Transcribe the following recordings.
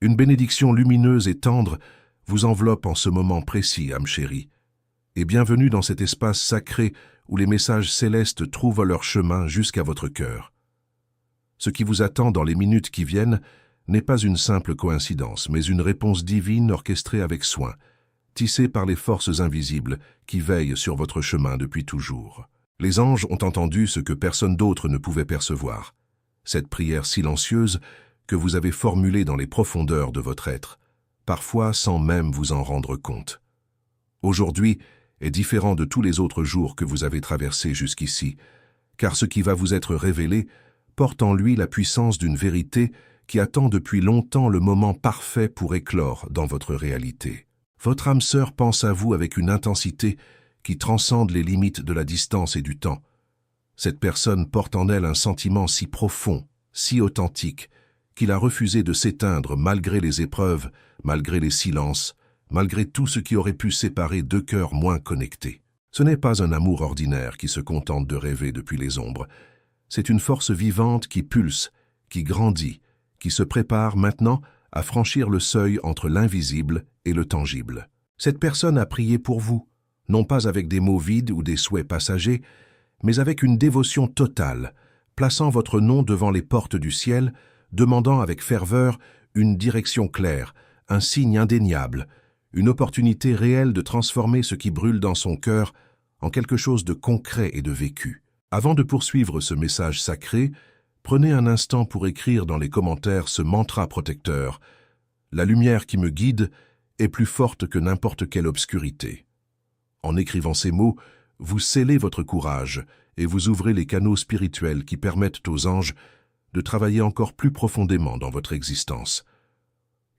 Une bénédiction lumineuse et tendre vous enveloppe en ce moment précis, âme chérie. Et bienvenue dans cet espace sacré où les messages célestes trouvent leur chemin jusqu'à votre cœur. Ce qui vous attend dans les minutes qui viennent n'est pas une simple coïncidence, mais une réponse divine orchestrée avec soin, tissée par les forces invisibles qui veillent sur votre chemin depuis toujours. Les anges ont entendu ce que personne d'autre ne pouvait percevoir. Cette prière silencieuse que vous avez formulée dans les profondeurs de votre être, parfois sans même vous en rendre compte. Aujourd'hui est différent de tous les autres jours que vous avez traversés jusqu'ici, car ce qui va vous être révélé porte en lui la puissance d'une vérité qui attend depuis longtemps le moment parfait pour éclore dans votre réalité. Votre âme sœur pense à vous avec une intensité qui transcende les limites de la distance et du temps. Cette personne porte en elle un sentiment si profond, si authentique, qu'il a refusé de s'éteindre malgré les épreuves, malgré les silences, malgré tout ce qui aurait pu séparer deux cœurs moins connectés. Ce n'est pas un amour ordinaire qui se contente de rêver depuis les ombres. C'est une force vivante qui pulse, qui grandit, qui se prépare maintenant à franchir le seuil entre l'invisible et le tangible. Cette personne a prié pour vous, non pas avec des mots vides ou des souhaits passagers, mais avec une dévotion totale, plaçant votre nom devant les portes du ciel, demandant avec ferveur une direction claire, un signe indéniable, une opportunité réelle de transformer ce qui brûle dans son cœur en quelque chose de concret et de vécu. Avant de poursuivre ce message sacré, prenez un instant pour écrire dans les commentaires ce mantra protecteur. La lumière qui me guide est plus forte que n'importe quelle obscurité. En écrivant ces mots, vous scellez votre courage et vous ouvrez les canaux spirituels qui permettent aux anges de travailler encore plus profondément dans votre existence.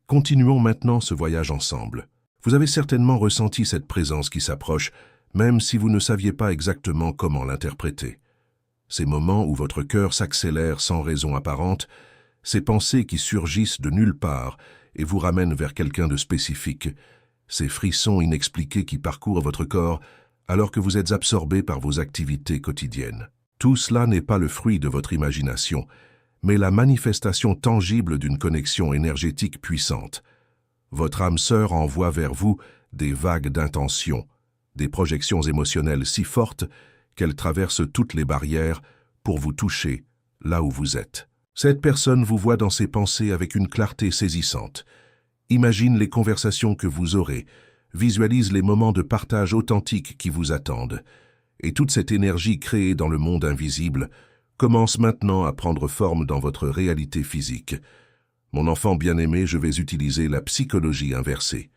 Continuons maintenant ce voyage ensemble. Vous avez certainement ressenti cette présence qui s'approche, même si vous ne saviez pas exactement comment l'interpréter. Ces moments où votre cœur s'accélère sans raison apparente, ces pensées qui surgissent de nulle part et vous ramènent vers quelqu'un de spécifique, ces frissons inexpliqués qui parcourent votre corps alors que vous êtes absorbé par vos activités quotidiennes. Tout cela n'est pas le fruit de votre imagination, mais la manifestation tangible d'une connexion énergétique puissante. Votre âme sœur envoie vers vous des vagues d'intention, des projections émotionnelles si fortes qu'elles traversent toutes les barrières pour vous toucher là où vous êtes. Cette personne vous voit dans ses pensées avec une clarté saisissante. Imagine les conversations que vous aurez, visualise les moments de partage authentiques qui vous attendent. Et toute cette énergie créée dans le monde invisible commence maintenant à prendre forme dans votre réalité physique. Mon enfant bien-aimé, je vais utiliser la psychologie inversée.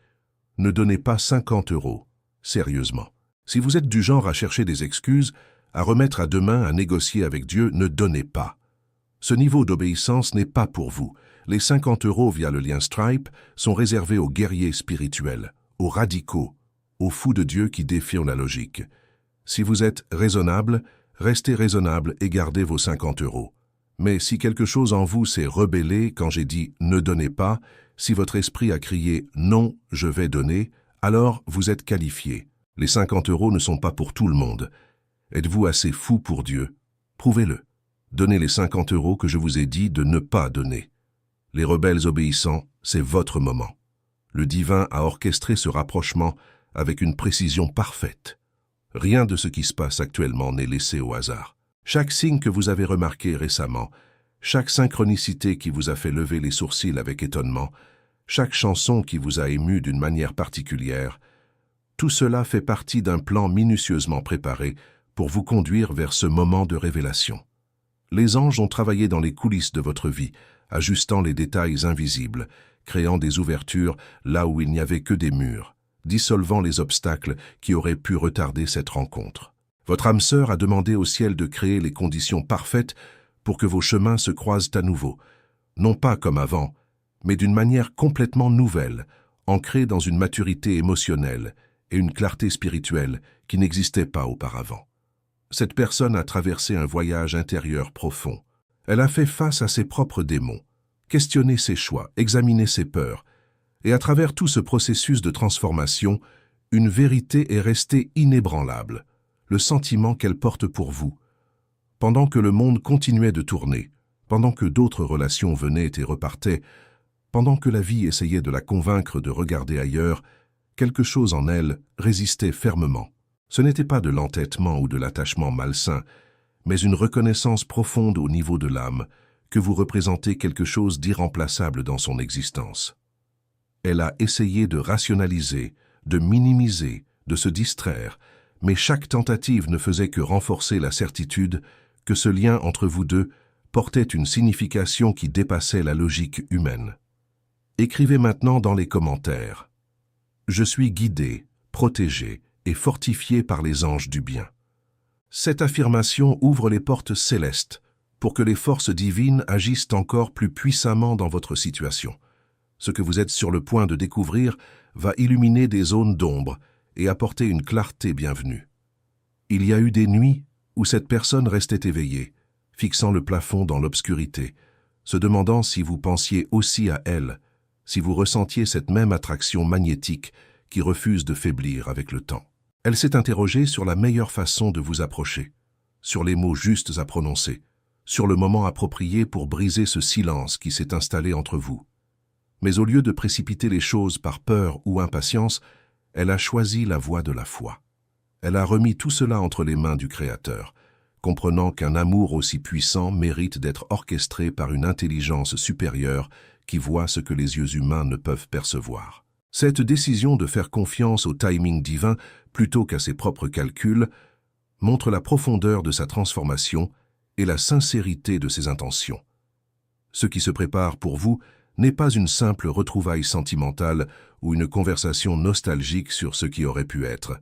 Ne donnez pas 50 €, sérieusement. Si vous êtes du genre à chercher des excuses, à remettre à demain, à négocier avec Dieu, ne donnez pas. Ce niveau d'obéissance n'est pas pour vous. Les 50 € via le lien Stripe sont réservés aux guerriers spirituels, aux radicaux, aux fous de Dieu qui défient la logique. Si vous êtes raisonnable, restez raisonnable et gardez vos 50 €. Mais si quelque chose en vous s'est rebellé quand j'ai dit « ne donnez pas », si votre esprit a crié « non, je vais donner », alors vous êtes qualifié. Les 50 € ne sont pas pour tout le monde. Êtes-vous assez fou pour Dieu? Prouvez-le. Donnez les 50 € que je vous ai dit de ne pas donner. Les rebelles obéissants, c'est votre moment. Le divin a orchestré ce rapprochement avec une précision parfaite. Rien de ce qui se passe actuellement n'est laissé au hasard. Chaque signe que vous avez remarqué récemment, chaque synchronicité qui vous a fait lever les sourcils avec étonnement, chaque chanson qui vous a ému d'une manière particulière, tout cela fait partie d'un plan minutieusement préparé pour vous conduire vers ce moment de révélation. Les anges ont travaillé dans les coulisses de votre vie, ajustant les détails invisibles, créant des ouvertures là où il n'y avait que des murs, dissolvant les obstacles qui auraient pu retarder cette rencontre. Votre âme sœur a demandé au ciel de créer les conditions parfaites pour que vos chemins se croisent à nouveau, non pas comme avant, mais d'une manière complètement nouvelle, ancrée dans une maturité émotionnelle et une clarté spirituelle qui n'existaient pas auparavant. Cette personne a traversé un voyage intérieur profond. Elle a fait face à ses propres démons, questionné ses choix, examiné ses peurs, et à travers tout ce processus de transformation, une vérité est restée inébranlable, le sentiment qu'elle porte pour vous. Pendant que le monde continuait de tourner, pendant que d'autres relations venaient et repartaient, Pendant que la vie essayait de la convaincre de regarder ailleurs, quelque chose en elle résistait fermement. Ce n'était pas de l'entêtement ou de l'attachement malsain, mais une reconnaissance profonde au niveau de l'âme que vous représentez quelque chose d'irremplaçable dans son existence. Elle a essayé de rationaliser, de minimiser, de se distraire, mais chaque tentative ne faisait que renforcer la certitude que ce lien entre vous deux portait une signification qui dépassait la logique humaine. Écrivez maintenant dans les commentaires. Je suis guidé, protégé et fortifié par les anges du bien. Cette affirmation ouvre les portes célestes pour que les forces divines agissent encore plus puissamment dans votre situation. Ce que vous êtes sur le point de découvrir va illuminer des zones d'ombre et apporter une clarté bienvenue. Il y a eu des nuits où cette personne restait éveillée, fixant le plafond dans l'obscurité, se demandant si vous pensiez aussi à elle, si vous ressentiez cette même attraction magnétique qui refuse de faiblir avec le temps. Elle s'est interrogée sur la meilleure façon de vous approcher, sur les mots justes à prononcer, sur le moment approprié pour briser ce silence qui s'est installé entre vous. Mais au lieu de précipiter les choses par peur ou impatience, elle a choisi la voie de la foi. Elle a remis tout cela entre les mains du Créateur, comprenant qu'un amour aussi puissant mérite d'être orchestré par une intelligence supérieure qui voit ce que les yeux humains ne peuvent percevoir. Cette décision de faire confiance au timing divin plutôt qu'à ses propres calculs montre la profondeur de sa transformation et la sincérité de ses intentions. Ce qui se prépare pour vous n'est pas une simple retrouvaille sentimentale ou une conversation nostalgique sur ce qui aurait pu être.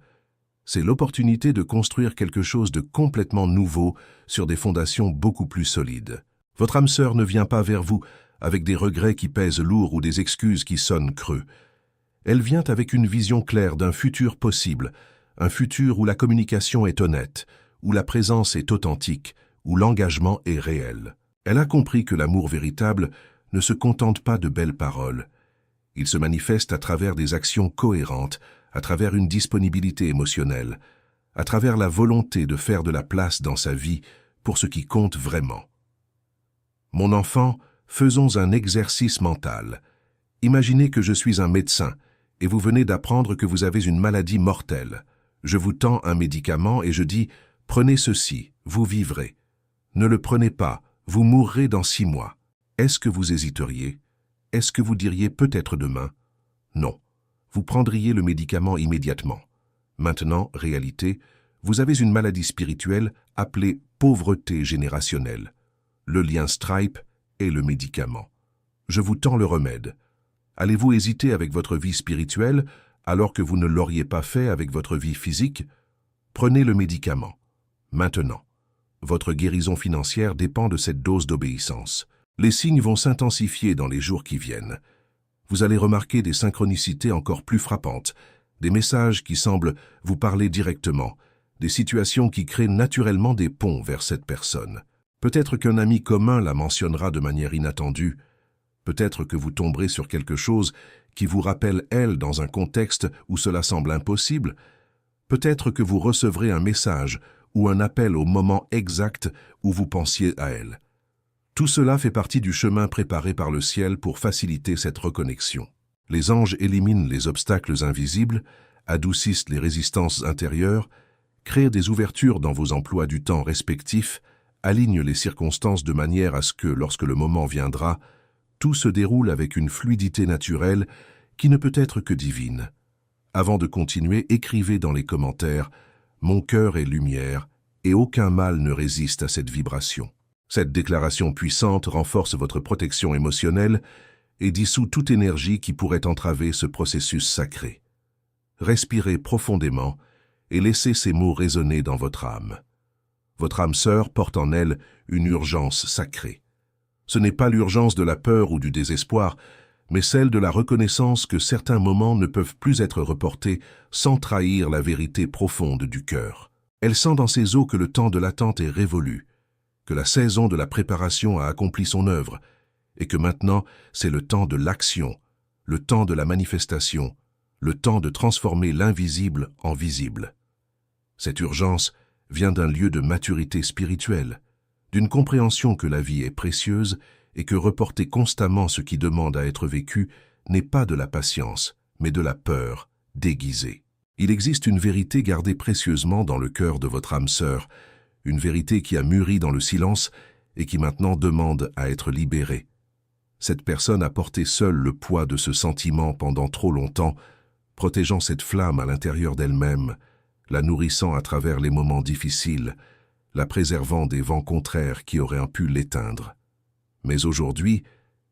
C'est l'opportunité de construire quelque chose de complètement nouveau sur des fondations beaucoup plus solides. Votre âme sœur ne vient pas vers vous avec des regrets qui pèsent lourd ou des excuses qui sonnent creux. Elle vient avec une vision claire d'un futur possible, un futur où la communication est honnête, où la présence est authentique, où l'engagement est réel. Elle a compris que l'amour véritable ne se contente pas de belles paroles. Il se manifeste à travers des actions cohérentes, à travers une disponibilité émotionnelle, à travers la volonté de faire de la place dans sa vie pour ce qui compte vraiment. Mon enfant, faisons un exercice mental. Imaginez que je suis un médecin et vous venez d'apprendre que vous avez une maladie mortelle. Je vous tends un médicament et je dis « Prenez ceci, vous vivrez. Ne le prenez pas, vous mourrez dans 6 mois. » Est-ce que vous hésiteriez? Est-ce que vous diriez peut-être demain? Non. Vous prendriez le médicament immédiatement. Maintenant, réalité, vous avez une maladie spirituelle appelée pauvreté générationnelle. Le lien Stripe est le médicament. Je vous tends le remède. Allez-vous hésiter avec votre vie spirituelle alors que vous ne l'auriez pas fait avec votre vie physique? Prenez le médicament. Maintenant. Votre guérison financière dépend de cette dose d'obéissance. Les signes vont s'intensifier dans les jours qui viennent. Vous allez remarquer des synchronicités encore plus frappantes, des messages qui semblent vous parler directement, des situations qui créent naturellement des ponts vers cette personne. Peut-être qu'un ami commun la mentionnera de manière inattendue. Peut-être que vous tomberez sur quelque chose qui vous rappelle elle dans un contexte où cela semble impossible. Peut-être que vous recevrez un message ou un appel au moment exact où vous pensiez à elle. Tout cela fait partie du chemin préparé par le ciel pour faciliter cette reconnexion. Les anges éliminent les obstacles invisibles, adoucissent les résistances intérieures, créent des ouvertures dans vos emplois du temps respectifs, alignent les circonstances de manière à ce que, lorsque le moment viendra, tout se déroule avec une fluidité naturelle qui ne peut être que divine. Avant de continuer, écrivez dans les commentaires « Mon cœur est lumière et aucun mal ne résiste à cette vibration ». Cette déclaration puissante renforce votre protection émotionnelle et dissout toute énergie qui pourrait entraver ce processus sacré. Respirez profondément et laissez ces mots résonner dans votre âme. Votre âme sœur porte en elle une urgence sacrée. Ce n'est pas l'urgence de la peur ou du désespoir, mais celle de la reconnaissance que certains moments ne peuvent plus être reportés sans trahir la vérité profonde du cœur. Elle sent dans ses os que le temps de l'attente est révolu, que la saison de la préparation a accompli son œuvre, et que maintenant c'est le temps de l'action, le temps de la manifestation, le temps de transformer l'invisible en visible. Cette urgence vient d'un lieu de maturité spirituelle, d'une compréhension que la vie est précieuse et que reporter constamment ce qui demande à être vécu n'est pas de la patience, mais de la peur déguisée. Il existe une vérité gardée précieusement dans le cœur de votre âme sœur, une vérité qui a mûri dans le silence et qui maintenant demande à être libérée. Cette personne a porté seule le poids de ce sentiment pendant trop longtemps, protégeant cette flamme à l'intérieur d'elle-même, la nourrissant à travers les moments difficiles, la préservant des vents contraires qui auraient pu l'éteindre. Mais aujourd'hui,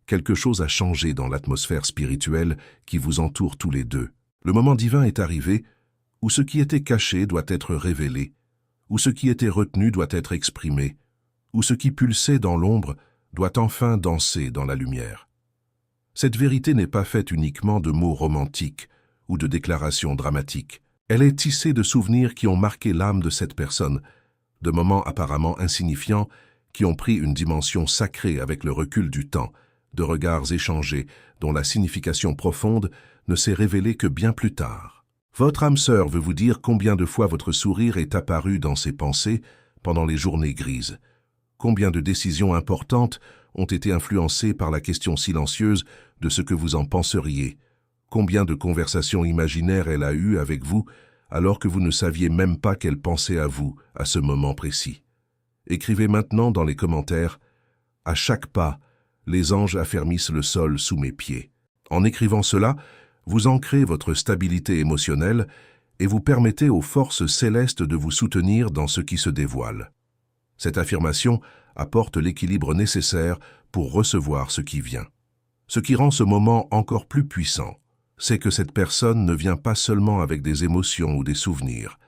quelque chose a changé dans l'atmosphère spirituelle qui vous entoure tous les deux. Le moment divin est arrivé où ce qui était caché doit être révélé, où ce qui était retenu doit être exprimé, où ce qui pulsait dans l'ombre doit enfin danser dans la lumière. Cette vérité n'est pas faite uniquement de mots romantiques ou de déclarations dramatiques. Elle est tissée de souvenirs qui ont marqué l'âme de cette personne, de moments apparemment insignifiants qui ont pris une dimension sacrée avec le recul du temps, de regards échangés dont la signification profonde ne s'est révélée que bien plus tard. Votre âme sœur veut vous dire combien de fois votre sourire est apparu dans ses pensées pendant les journées grises, combien de décisions importantes ont été influencées par la question silencieuse de ce que vous en penseriez, combien de conversations imaginaires elle a eues avec vous alors que vous ne saviez même pas qu'elle pensait à vous à ce moment précis. Écrivez maintenant dans les commentaires « À chaque pas, les anges affermissent le sol sous mes pieds ». En écrivant cela, vous ancrez votre stabilité émotionnelle et vous permettez aux forces célestes de vous soutenir dans ce qui se dévoile. Cette affirmation apporte l'équilibre nécessaire pour recevoir ce qui vient. Ce qui rend ce moment encore plus puissant, c'est que cette personne ne vient pas seulement avec des émotions ou des souvenirs.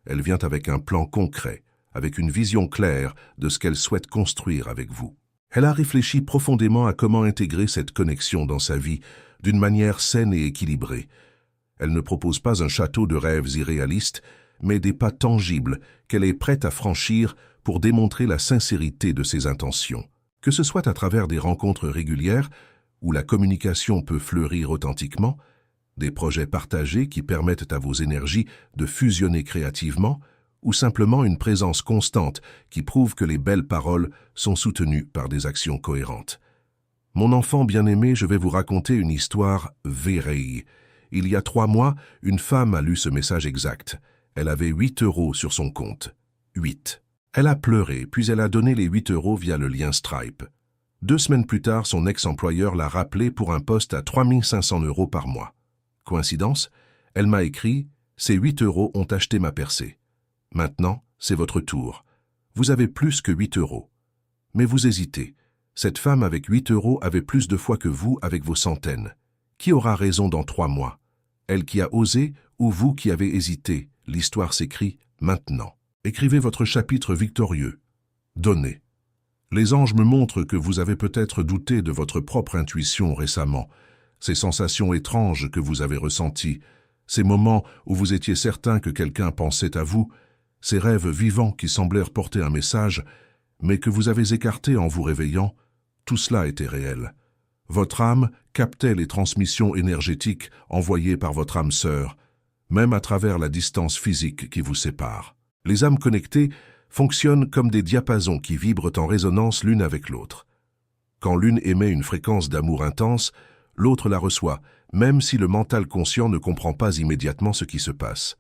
Elle vient avec un plan concret, avec une vision claire de ce qu'elle souhaite construire avec vous. Elle a réfléchi profondément à comment intégrer cette connexion dans sa vie d'une manière saine et équilibrée. Elle ne propose pas un château de rêves irréalistes, mais des pas tangibles qu'elle est prête à franchir pour démontrer la sincérité de ses intentions. Que ce soit à travers des rencontres régulières, où la communication peut fleurir authentiquement, des projets partagés qui permettent à vos énergies de fusionner créativement, ou simplement une présence constante qui prouve que les belles paroles sont soutenues par des actions cohérentes. Mon enfant bien-aimé, je vais vous raconter une histoire vérée. Il y a 3 mois, une femme a lu ce message exact. Elle avait 8 € sur son compte. 8. Elle a pleuré, puis elle a donné les 8 € via le lien Stripe. 2 semaines plus tard, son ex-employeur l'a rappelé pour un poste à 3 500 € par mois. Coïncidence? Elle m'a écrit « Ces 8 € ont acheté ma percée. Maintenant, c'est votre tour. Vous avez plus que 8 €. Mais vous hésitez. Cette femme avec 8 € avait plus de foi que vous avec vos centaines. Qui aura raison dans 3 mois? Elle qui a osé ou vous qui avez hésité? L'histoire s'écrit maintenant. Écrivez votre chapitre victorieux. Donnez. Les anges me montrent que vous avez peut-être douté de votre propre intuition récemment, ces sensations étranges que vous avez ressenties, ces moments où vous étiez certain que quelqu'un pensait à vous, ces rêves vivants qui semblèrent porter un message, mais que vous avez écartés en vous réveillant, tout cela était réel. Votre âme captait les transmissions énergétiques envoyées par votre âme sœur, même à travers la distance physique qui vous sépare. Les âmes connectées fonctionnent comme des diapasons qui vibrent en résonance l'une avec l'autre. Quand l'une émet une fréquence d'amour intense, l'autre la reçoit, même si le mental conscient ne comprend pas immédiatement ce qui se passe.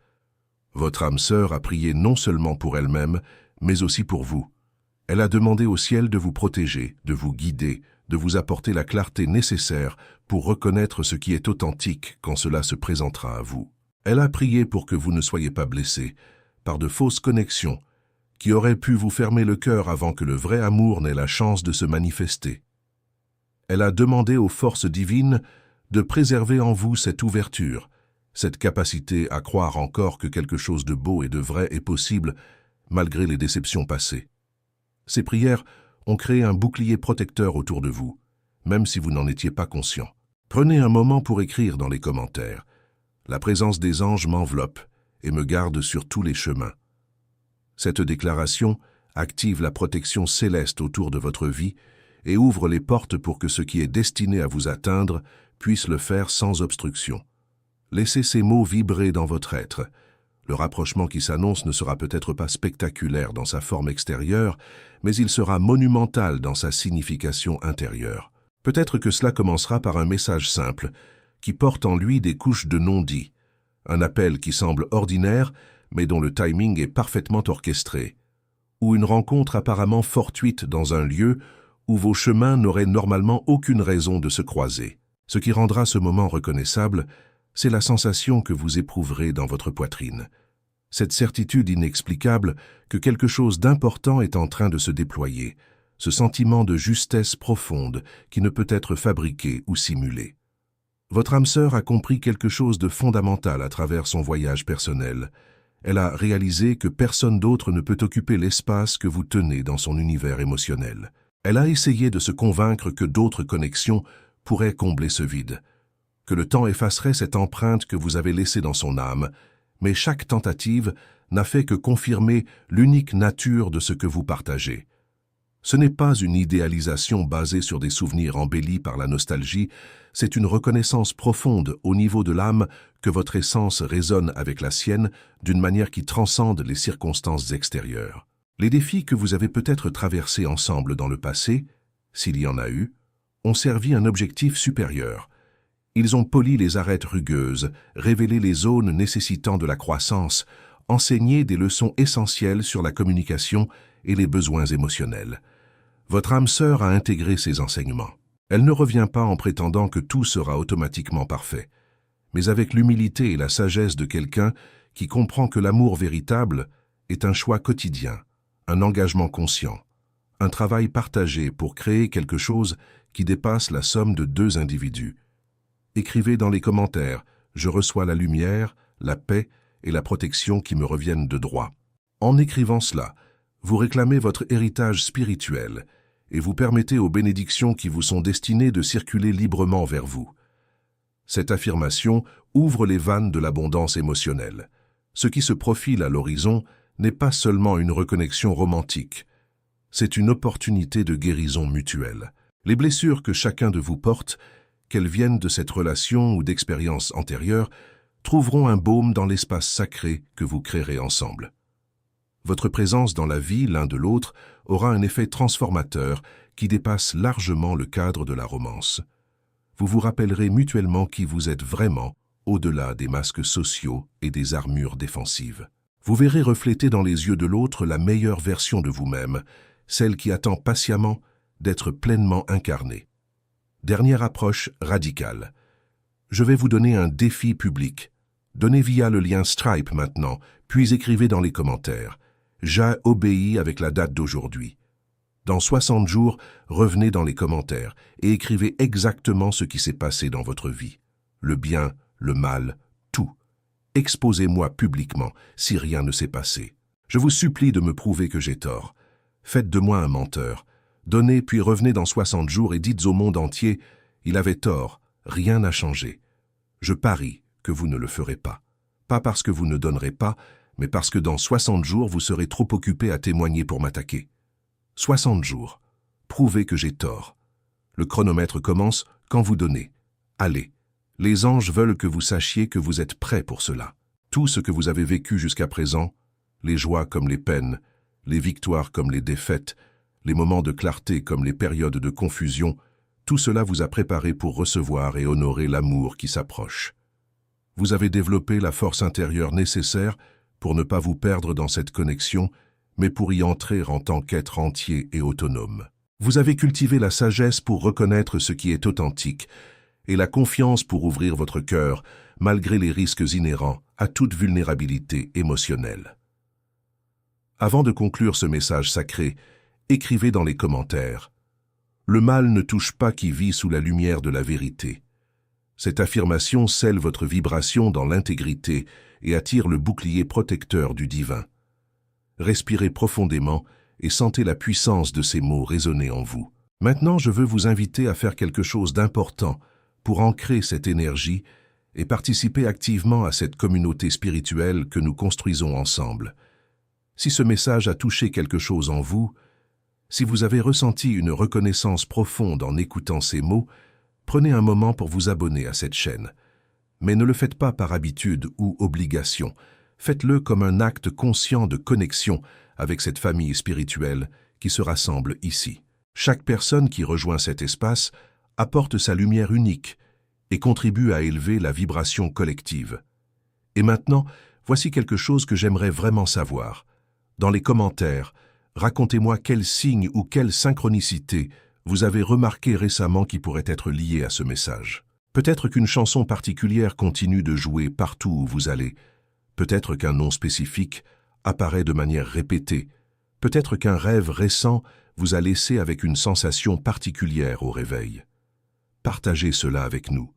Votre âme sœur a prié non seulement pour elle-même, mais aussi pour vous. Elle a demandé au ciel de vous protéger, de vous guider, de vous apporter la clarté nécessaire pour reconnaître ce qui est authentique quand cela se présentera à vous. Elle a prié pour que vous ne soyez pas blessés par de fausses connexions qui auraient pu vous fermer le cœur avant que le vrai amour n'ait la chance de se manifester. Elle a demandé aux forces divines de préserver en vous cette ouverture, cette capacité à croire encore que quelque chose de beau et de vrai est possible malgré les déceptions passées. Ces prières ont créé un bouclier protecteur autour de vous, même si vous n'en étiez pas conscient. Prenez un moment pour écrire dans les commentaires. La présence des anges m'enveloppe et me garde sur tous les chemins. Cette déclaration active la protection céleste autour de votre vie et ouvre les portes pour que ce qui est destiné à vous atteindre puisse le faire sans obstruction. Laissez ces mots vibrer dans votre être. Le rapprochement qui s'annonce ne sera peut-être pas spectaculaire dans sa forme extérieure, mais il sera monumental dans sa signification intérieure. Peut-être que cela commencera par un message simple, qui porte en lui des couches de non-dits, un appel qui semble ordinaire, mais dont le timing est parfaitement orchestré, ou une rencontre apparemment fortuite dans un lieu où vos chemins n'auraient normalement aucune raison de se croiser. Ce qui rendra ce moment reconnaissable, c'est la sensation que vous éprouverez dans votre poitrine. Cette certitude inexplicable que quelque chose d'important est en train de se déployer, ce sentiment de justesse profonde qui ne peut être fabriqué ou simulé. Votre âme sœur a compris quelque chose de fondamental à travers son voyage personnel. Elle a réalisé que personne d'autre ne peut occuper l'espace que vous tenez dans son univers émotionnel. Elle a essayé de se convaincre que d'autres connexions pourraient combler ce vide, que le temps effacerait cette empreinte que vous avez laissée dans son âme, mais chaque tentative n'a fait que confirmer l'unique nature de ce que vous partagez. Ce n'est pas une idéalisation basée sur des souvenirs embellis par la nostalgie, c'est une reconnaissance profonde au niveau de l'âme que votre essence résonne avec la sienne d'une manière qui transcende les circonstances extérieures. Les défis que vous avez peut-être traversés ensemble dans le passé, s'il y en a eu, ont servi un objectif supérieur. Ils ont poli les arêtes rugueuses, révélé les zones nécessitant de la croissance, enseigné des leçons essentielles sur la communication et les besoins émotionnels. Votre âme sœur a intégré ces enseignements. Elle ne revient pas en prétendant que tout sera automatiquement parfait, mais avec l'humilité et la sagesse de quelqu'un qui comprend que l'amour véritable est un choix quotidien, un engagement conscient, un travail partagé pour créer quelque chose qui dépasse la somme de deux individus. Écrivez dans les commentaires « Je reçois la lumière, la paix et la protection qui me reviennent de droit ». En écrivant cela, vous réclamez votre héritage spirituel et vous permettez aux bénédictions qui vous sont destinées de circuler librement vers vous. Cette affirmation ouvre les vannes de l'abondance émotionnelle. Ce qui se profile à l'horizon n'est pas seulement une reconnexion romantique, c'est une opportunité de guérison mutuelle. Les blessures que chacun de vous porte, qu'elles viennent de cette relation ou d'expériences antérieures, trouveront un baume dans l'espace sacré que vous créerez ensemble. Votre présence dans la vie l'un de l'autre aura un effet transformateur qui dépasse largement le cadre de la romance. Vous vous rappellerez mutuellement qui vous êtes vraiment, au-delà des masques sociaux et des armures défensives. Vous verrez refléter dans les yeux de l'autre la meilleure version de vous-même, celle qui attend patiemment d'être pleinement incarnée. Dernière approche radicale. Je vais vous donner un défi public. Donnez via le lien Stripe maintenant, puis écrivez dans les commentaires. J'ai obéi avec la date d'aujourd'hui. Dans 60 jours, revenez dans les commentaires et écrivez exactement ce qui s'est passé dans votre vie. Le bien, le mal, tout. Exposez-moi publiquement si rien ne s'est passé. Je vous supplie de me prouver que j'ai tort. Faites de moi un menteur. Donnez puis revenez dans 60 jours et dites au monde entier « Il avait tort, rien n'a changé ». Je parie que vous ne le ferez pas. Pas parce que vous ne donnerez pas, mais parce que dans 60 jours, vous serez trop occupé à témoigner pour m'attaquer. 60 jours. Prouvez que j'ai tort. Le chronomètre commence quand vous donnez. Allez. Les anges veulent que vous sachiez que vous êtes prêts pour cela. Tout ce que vous avez vécu jusqu'à présent, les joies comme les peines, les victoires comme les défaites, les moments de clarté comme les périodes de confusion, tout cela vous a préparé pour recevoir et honorer l'amour qui s'approche. Vous avez développé la force intérieure nécessaire pour ne pas vous perdre dans cette connexion, mais pour y entrer en tant qu'être entier et autonome. Vous avez cultivé la sagesse pour reconnaître ce qui est authentique et la confiance pour ouvrir votre cœur, malgré les risques inhérents à toute vulnérabilité émotionnelle. Avant de conclure ce message sacré, écrivez dans les commentaires « Le mal ne touche pas qui vit sous la lumière de la vérité ». Cette affirmation scelle votre vibration dans l'intégrité et attire le bouclier protecteur du divin. Respirez profondément et sentez la puissance de ces mots résonner en vous. Maintenant, je veux vous inviter à faire quelque chose d'important pour ancrer cette énergie et participer activement à cette communauté spirituelle que nous construisons ensemble. Si ce message a touché quelque chose en vous, si vous avez ressenti une reconnaissance profonde en écoutant ces mots, prenez un moment pour vous abonner à cette chaîne. Mais ne le faites pas par habitude ou obligation. Faites-le comme un acte conscient de connexion avec cette famille spirituelle qui se rassemble ici. Chaque personne qui rejoint cet espace apporte sa lumière unique et contribue à élever la vibration collective. Et maintenant, voici quelque chose que j'aimerais vraiment savoir. Dans les commentaires, racontez-moi quel signe ou quelle synchronicité vous avez remarqué récemment qui pourrait être lié à ce message. Peut-être qu'une chanson particulière continue de jouer partout où vous allez. Peut-être qu'un nom spécifique apparaît de manière répétée. Peut-être qu'un rêve récent vous a laissé avec une sensation particulière au réveil. Partagez cela avec nous,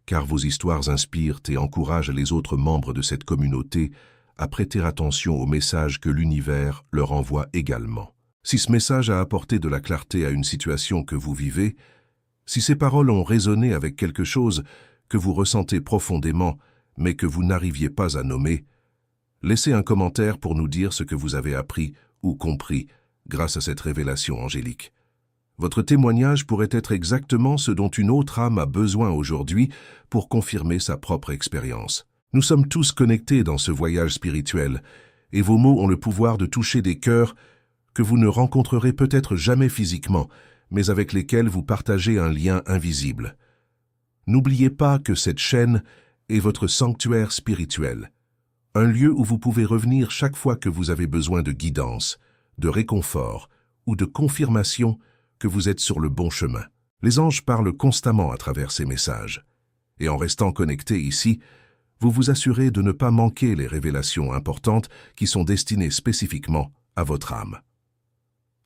car vos histoires inspirent et encouragent les autres membres de cette communauté à prêter attention aux messages que l'univers leur envoie également. Si ce message a apporté de la clarté à une situation que vous vivez, si ces paroles ont résonné avec quelque chose que vous ressentez profondément, mais que vous n'arriviez pas à nommer, laissez un commentaire pour nous dire ce que vous avez appris ou compris grâce à cette révélation angélique. Votre témoignage pourrait être exactement ce dont une autre âme a besoin aujourd'hui pour confirmer sa propre expérience. Nous sommes tous connectés dans ce voyage spirituel, et vos mots ont le pouvoir de toucher des cœurs que vous ne rencontrerez peut-être jamais physiquement, mais avec lesquels vous partagez un lien invisible. N'oubliez pas que cette chaîne est votre sanctuaire spirituel, un lieu où vous pouvez revenir chaque fois que vous avez besoin de guidance, de réconfort ou de confirmation que vous êtes sur le bon chemin. Les anges parlent constamment à travers ces messages, et en restant connectés ici, vous vous assurez de ne pas manquer les révélations importantes qui sont destinées spécifiquement à votre âme.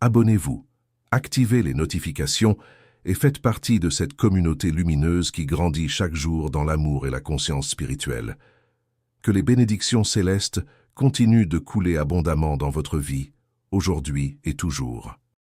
Abonnez-vous, activez les notifications et faites partie de cette communauté lumineuse qui grandit chaque jour dans l'amour et la conscience spirituelle. Que les bénédictions célestes continuent de couler abondamment dans votre vie, aujourd'hui et toujours.